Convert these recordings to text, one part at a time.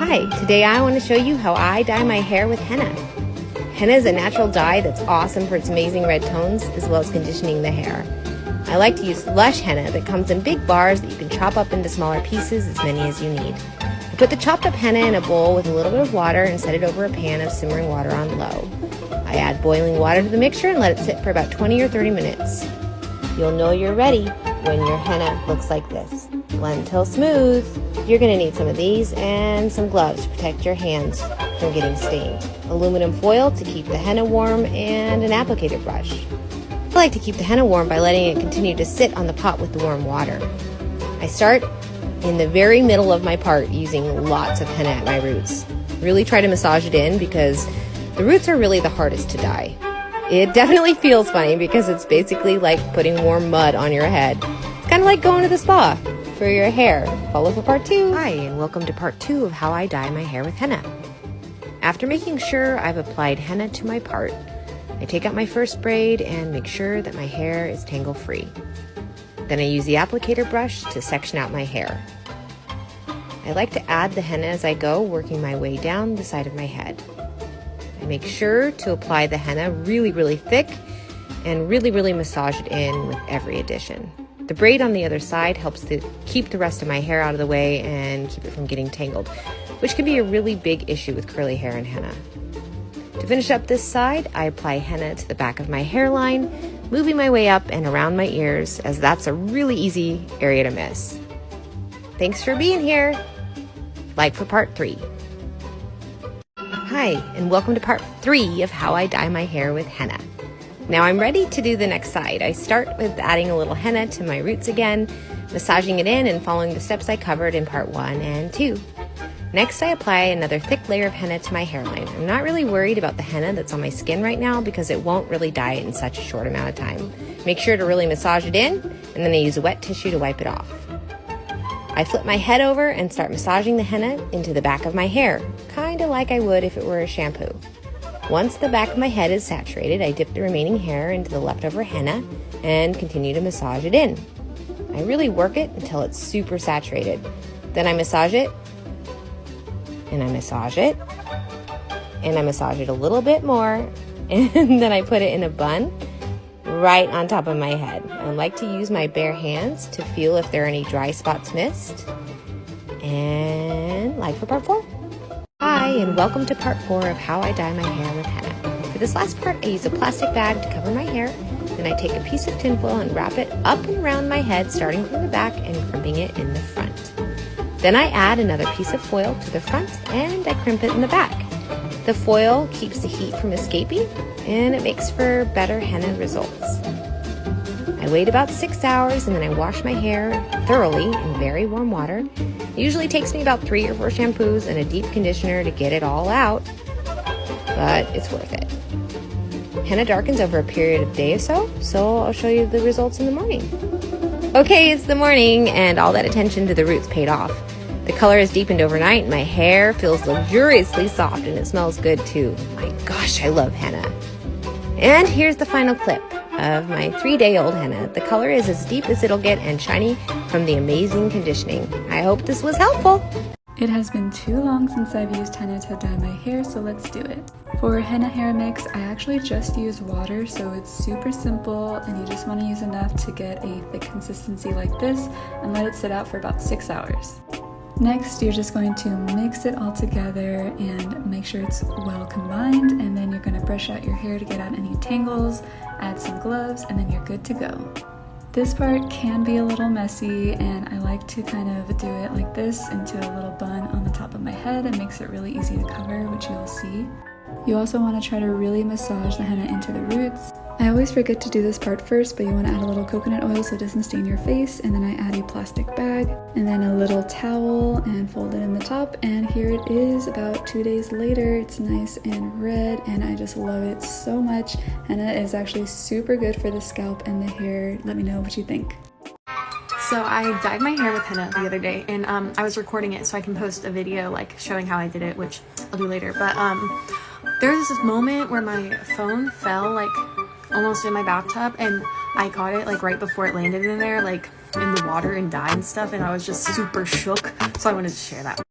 Hi, today I want to show you how I dye my hair with henna. Henna is a natural dye that's awesome for its amazing red tones as well as conditioning the hair. I like to use lush henna that comes in big bars that you can chop up into smaller pieces, as many as you need. I put the chopped up henna in a bowl with a little bit of water and set it over a pan of simmering water on low. I add boiling water to the mixture and let it sit for about 20 or 30 minutes. You'll know you're ready when your henna looks like this. Blend till smooth. You're going to need some of these and some gloves to protect your hands from getting stained. Aluminum foil to keep the henna warm and an applicator brush. I like to keep the henna warm by letting it continue to sit on the pot with the warm water. I start in the very middle of my part using lots of henna at my roots. Really try to massage it in because the roots are really the hardest to dye. It definitely feels funny because it's basically like putting warm mud on your head. It's kind of like going to the spa for your hair. Follow for part 2. Hi, and welcome to part 2 of how I dye my hair with henna. After making sure I've applied henna to my part, I take out my first braid and make sure that my hair is tangle free. Then I use the applicator brush to section out my hair. I like to add the henna as I go, working my way down the side of my head. I make sure to apply the henna really thick and really massage it in with every addition. The braid on the other side helps to keep the rest of my hair out of the way and keep it from getting tangled, which can be a really big issue with curly hair and henna. To finish up this side, I apply henna to the back of my hairline, moving my way up and around my ears, as that's a really easy area to miss. Thanks for being here. Like for part 3. Hi, and welcome to part 3 of how I dye my hair with henna. Now I'm ready to do the next side. I start with adding a little henna to my roots again, massaging it in and following the steps I covered in part 1 and 2. Next, I apply another thick layer of henna to my hairline. I'm not really worried about the henna that's on my skin right now because it won't really dye it in such a short amount of time. Make sure to really massage it in, and then I use a wet tissue to wipe it off. I flip my head over and start massaging the henna into the back of my hair, kind of like I would if it were a shampoo. Once the back of my head is saturated, I dip the remaining hair into the leftover henna and continue to massage it in. I really work it until it's super saturated. Then I massage it, and I massage it, and I massage it a little bit more, and then I put it in a bun right on top of my head. I like to use my bare hands to feel if there are any dry spots missed. And like for part 4. Hi, and welcome to part 4 of how I dye my hair with henna. For this last part, I use a plastic bag to cover my hair. Then I take a piece of tinfoil and wrap it up and around my head, starting from the back and crimping it in the front. Then I add another piece of foil to the front and I crimp it in the back. The foil keeps the heat from escaping and it makes for better henna results. I wait about 6 hours and then I wash my hair thoroughly in very warm water. It usually takes me about 3 or 4 shampoos and a deep conditioner to get it all out, but it's worth it. Henna darkens over a period of a day or so I'll show you the results in the morning. Okay, it's the morning and all that attention to the roots paid off. The color has deepened overnight and my hair feels luxuriously soft and it smells good too. My gosh, I love henna. And here's the final clip of my 3-day-old henna. The color is as deep as it'll get and shiny from the amazing conditioning. I hope this was helpful. It has been too long since I've used henna to dye my hair, so let's do it. For henna hair mix, I actually just use water, so it's super simple and you just want to use enough to get a thick consistency like this and let it sit out for about 6 hours. Next, you're just going to mix it all together and make sure it's well combined, and then you're going to brush out your hair to get out any tangles, add some gloves, and then you're good to go. This part can be a little messy, and I like to kind of do it like this into a little bun on the top of my head. It makes it really easy to cover, which you'll see. You also want to try to really massage the henna into the roots. I always forget to do this part first, but you want to add a little coconut oil so it doesn't stain your face, and then I add a plastic bag and then a little towel and fold it in the top, and here it is about 2 days later. It's nice and red and I just love it so much. Henna is actually super good for the scalp and the hair. Let me know what you think. So I dyed my hair with henna the other day, and I was recording it so I can post a video like showing how I did it, which I'll do later. But there was this moment where my phone fell like almost in my bathtub, and I caught it like right before it landed in there, like in the water and dye and stuff, and I was just super shook, so I wanted to share that.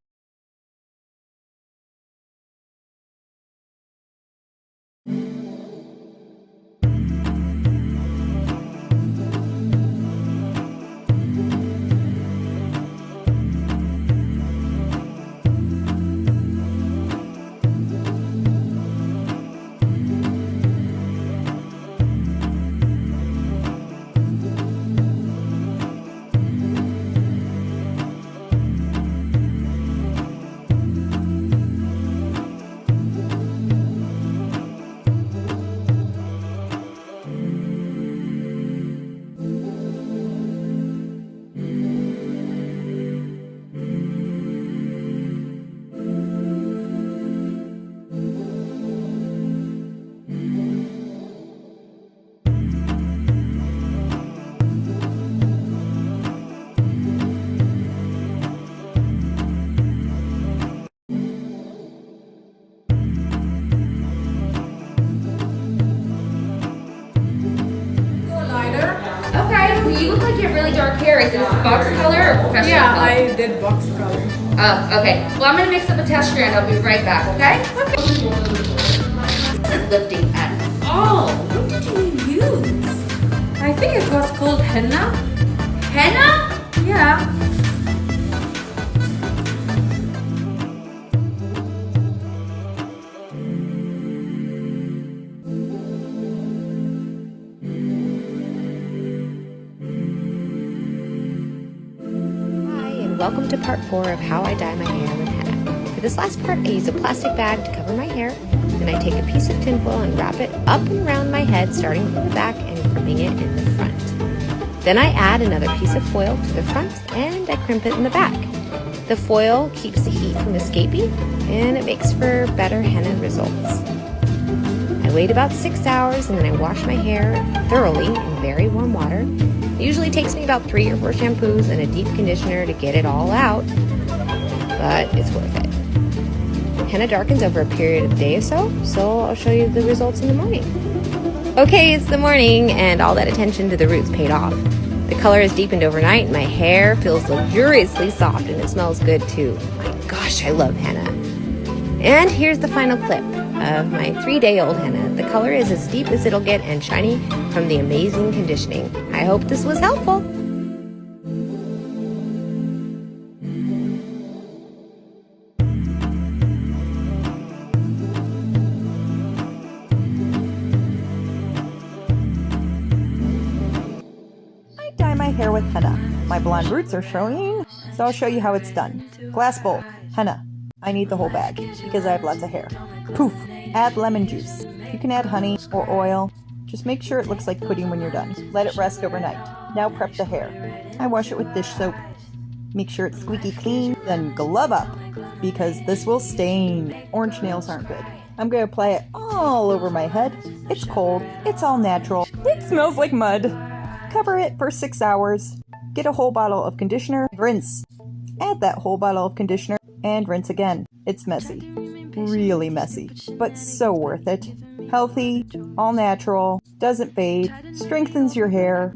Okay, you look like you have really dark hair. Is this box color or professional Yeah, color? I did box color. Oh, okay. Well, I'm gonna mix up a test strand. I'll be right back, okay? This isn't lifting at all. What did you use? I think it was called henna. Henna? Yeah. Welcome to part 4 of how I dye my hair with henna. For this last part, I use a plastic bag to cover my hair. Then I take a piece of tinfoil and wrap it up and around my head, starting from the back and crimping it in the front. Then I add another piece of foil to the front and I crimp it in the back. The foil keeps the heat from escaping and it makes for better henna results. I wait about 6 hours and then I wash my hair thoroughly in very warm water. It usually takes me about 3 or 4 shampoos and a deep conditioner to get it all out, but it's worth it. Henna darkens over a period of a day or so I'll show you the results in the morning. Okay, it's the morning and all that attention to the roots paid off. The color has deepened overnight and my hair feels luxuriously soft and it smells good too. My gosh, I love henna. And here's the final clip of my 3-day-old henna. The color is as deep as it'll get and shiny from the amazing conditioning. I hope this was helpful. I dye my hair with henna. My blonde roots are showing, so I'll show you how it's done. Glass bowl, henna. I need the whole bag because I have lots of hair. Poof! Add lemon juice. You can add honey or oil. Just make sure it looks like pudding when you're done. Let it rest overnight. Now prep the hair. I wash it with dish soap. Make sure it's squeaky clean, then glove up because this will stain. Orange nails aren't good. I'm going to apply it all over my head. It's cold. It's all natural. It smells like mud. Cover it for 6 hours. Get a whole bottle of conditioner. Rinse. Add that whole bottle of conditioner and rinse again. It's messy. Really messy, but so worth it. Healthy, all natural, doesn't fade, strengthens your hair.